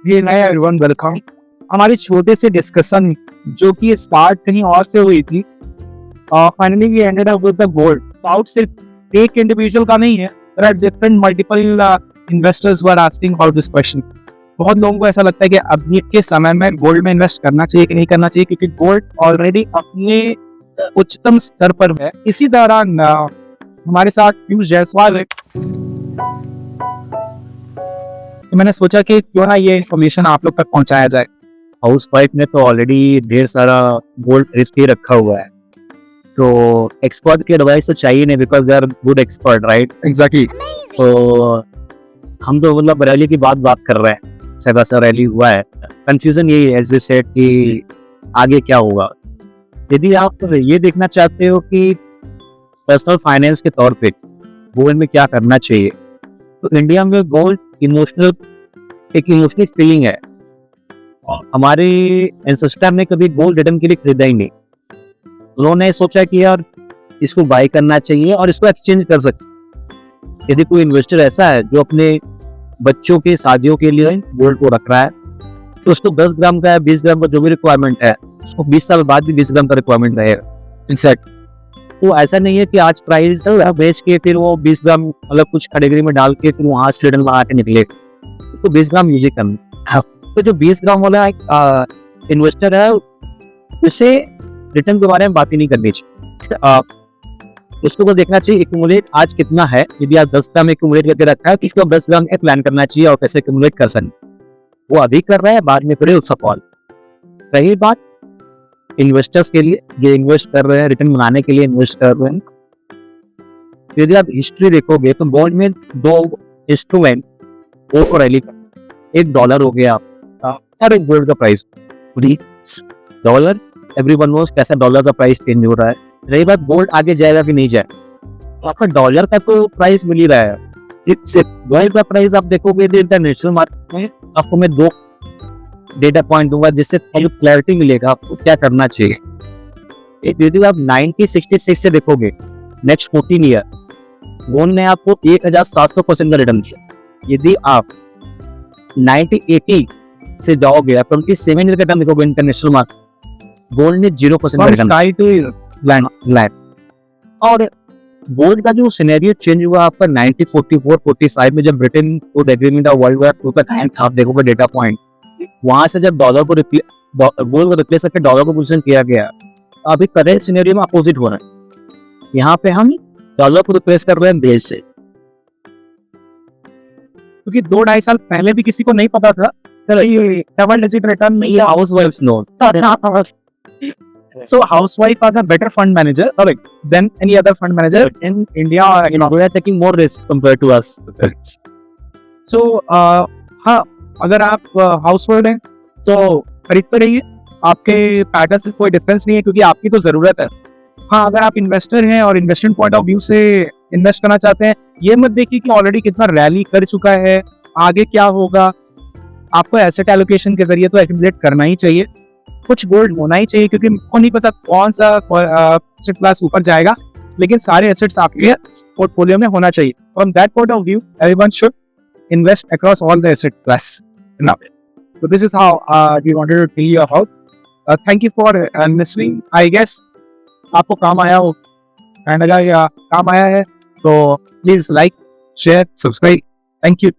ये नया everyone welcome. हमारे छोटे से डिस्कशन जो कि स्टार्ट कहीं और से हुई थी, finally we ended up with the gold. Doubt सिर्फ एक इंडिविजुअल का नहीं है, there are different multiple investors were asking about this question. बहुत लोगों को ऐसा लगता है कि अभी के समय में गोल्ड में इन्वेस्ट करना चाहिए कि नहीं करना चाहिए, क्योंकि गोल्ड ऑलरेडी अपने उच्चतम स्तर पर है। इसी दौरान हमारे साथ पीयूष जायसवाल है, तो मैंने सोचा कि क्यों ना ये इन्फॉर्मेशन आप लोग तक पहुंचाया जाए। हाउस वाइफ ने तो ऑलरेडी ढेर सारा गोल्ड खरीद के रखा हुआ है, तो एक्सपर्ट की एडवाइस तो चाहिए नहीं, because they are good expert, right? Exactly. तो हम तो मतलब रैली की बात कर रहे हैं, ऐसा रैली हुआ है। कंफ्यूजन यही है, एज यू सेड, कि आगे क्या होगा। यदि आप ये देखना चाहते हो कि पर्सनल फाइनेंस के तौर पे गोल्ड में क्या करना चाहिए, तो इंडिया में गोल्ड एक इमोशनल फीलिंग है। हमारे एंसेस्टर ने कभी गोल्ड रिटर्न के लिए खरीदा ही नहीं। उन्होंने सोचा कि यार इसको बाय करना चाहिए और इसको एक्सचेंज कर सकते। यदि कोई इन्वेस्टर ऐसा है जो अपने बच्चों के शादियों के लिए गोल्ड को रख रहा है, तो उसको 10 ग्राम का या 20 ग्राम का जो भी रिक्वायरमेंट है, उसको 20 साल बाद भी 20 ग्राम का रिक्वायरमेंट रहेगा। इनफैक्ट तो ऐसा नहीं है कि आज प्राइस बेच के फिर वो 20 ग्राम मतलब कुछ कैटेगरी में डाल के फिर वहां से रिटर्न लगा के निकले, तो 20 ग्राम यूज करना। तो जो 20 ग्राम वाला इन्वेस्टर है, उसे रिटर्न के बारे में बात ही नहीं करनी चाहिए। उसको तो देखना चाहिए एक्यूमुलेट आज कितना है। यदि आप 10 ग्राम एक्यूमुलेट करके रखा है, किसको 10 ग्राम का प्लान करना चाहिए और कैसे एक्यूमुलेट कर सकते। वो अभी कर रहा है, बाद में करे उसका कॉल। रही बात इन्वेस्टर्स के लिए, जो इन्वेस्ट कर रहे हैं, रिटर्न बनाने के लिए इन्वेस्ट कर रहे हैं, यदि आप हिस्ट्री देखोगे तो गोल्ड में 2 इंस्ट्रूमेंट वो रैली कर, एक डॉलर हो गया और एक गोल्ड का प्राइस। डॉलर एवरीवन नोस कैसा डॉलर का प्राइस चेंज हो रहा है। रही बात गोल्ड आगे जाएगा कि नहीं जाए, तो आपका डॉलर का तो प्राइस मिल ही रहा है। गोल्ड का प्राइस आप देखोगे इंटरनेशनल मार्केट में, आपको मैं 2 डेटा पॉइंट दूंगा जिससे क्लैरिटी मिलेगा आपको क्या करना चाहिए। यदि आप 1966 से देखोगे, नेक्स्ट 14 ईयर गोल्ड ने आपको 1700% का रिटर्न किया। यदि आप 1980 से जाओगे, आप 27 ईयर का रिटर्न देखोगे इंटरनेशनल मार्केट, गोल्ड ने 0% का रिटर्न। और गोल्ड का जो सिनेरियो चेंज हुआ आपका 1944-45 में, जब ब्रिटेन को एग्रीमेंट ऑफ वर्ल्ड वॉर 2 का टाइम था, आप देखोगे डेटा पॉइंट, वहां से जब डॉलर को गोल्ड को रिप्लेस करके डॉलर को पोजीशन किया गया, अभी करंट सिनेरियो में अपोजिट हो रहा है। यहाँ पे हम डॉलर को रिप्लेस कर रहे हैं देश से, क्योंकि 2-2.5 साल पहले भी किसी को नहीं पता था डबल डिजिट रिटर्न हाउस वाइफ्स no. So housewife are the better fund manager than any other fund manager in India. We are taking more risk compared to us. So हाँ, अगर आप हाउसहोल्ड हैं तो खरीदते रहिए, आपके पैटर्न से कोई डिफरेंस नहीं है, क्योंकि आपकी तो जरूरत है। हाँ, अगर आप इन्वेस्टर हैं और इन्वेस्टमेंट पॉइंट ऑफ व्यू से इन्वेस्ट करना चाहते हैं, ये मत देखिए कि ऑलरेडी कितना रैली कर चुका है, आगे क्या होगा। आपको एसेट एलोकेशन के जरिए तो एक्यूमुलेट करना ही चाहिए, कुछ गोल्ड होना ही चाहिए, क्योंकि मुझको नहीं पता कौन सा एसेट क्लास ऊपर जाएगा, लेकिन सारे एसेट्स आपके पोर्टफोलियो में होना चाहिए। From that point of view everyone should invest across all the asset class. Now, so this is how we wanted to tell you about. Thank you for listening. I guess आपको काम आया हो, and अगर काम आया है तो please like, share, subscribe. Thank you.